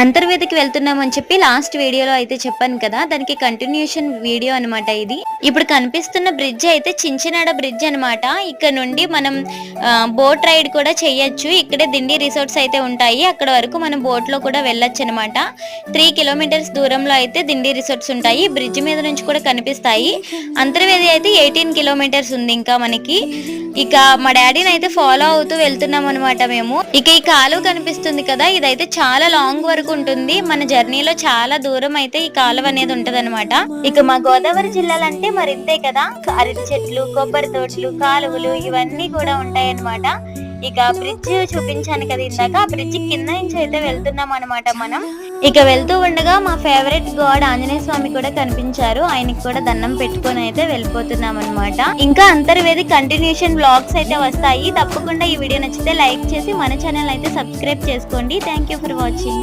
అంతర్వేదికి వెళ్తున్నామని చెప్పి లాస్ట్ వీడియోలో అయితే చెప్పాను కదా, దానికి కంటిన్యూషన్ వీడియో అనమాట ఇది. ఇప్పుడు కనిపిస్తున్న బ్రిడ్జ్ అయితే చించినాడ బ్రిడ్జ్ అనమాట. ఇక్కడ నుండి మనం బోట్ రైడ్ కూడా చేయొచ్చు. ఇక్కడే దిండి రిసార్ట్స్ అయితే ఉంటాయి, అక్కడ వరకు మనం బోట్ లో కూడా వెళ్ళొచ్చు అనమాట. 3 కిలోమీటర్స్ దూరంలో అయితే దిండి రిసార్ట్స్ ఉంటాయి. బ్రిడ్జ్ మీద నుంచి కూడా కనిపిస్తాయి. అంతర్వేది అయితే 18 కిలోమీటర్స్ ఉంది ఇంకా మనకి. ఇక మా డాడీని అయితే ఫాలో అవుతూ వెళ్తున్నాం అనమాట మేము. ఇక ఈ కాలువ కనిపిస్తుంది కదా, ఇదైతే చాలా లాంగ్ వరకు ఉంటుంది. మన జర్నీలో చాలా దూరం అయితే ఈ కాలువ అనేది ఉంటది అనమాట. ఇక మా గోదావరి జిల్లాలంటే మరి ఇంతే కదా, అరటి చెట్లు, కొబ్బరి తోటలు, కాలువలు ఇవన్నీ కూడా ఉంటాయి అనమాట. ఇక బ్రిడ్జ్ చూపించాను కదా ఇందాక, ఆ బ్రిడ్జ్ కింద నుంచి అయితే వెళ్తున్నాం అనమాట మనం. ఇక వెళ్తూ ఉండగా మా ఫేవరెట్ గాడ్ ఆంజనేయ స్వామి కూడా కనిపించారు. ఆయనకి కూడా దండం పెట్టుకొని అయితే వెళ్ళిపోతున్నాం అనమాట. ఇంకా అంతర్వేది కంటిన్యూషన్ బ్లాగ్స్ అయితే వస్తాయి. తప్పకుండా ఈ వీడియో నచ్చితే లైక్ చేసి మన ఛానల్ అయితే సబ్స్క్రైబ్ చేసుకోండి. Thank you for watching.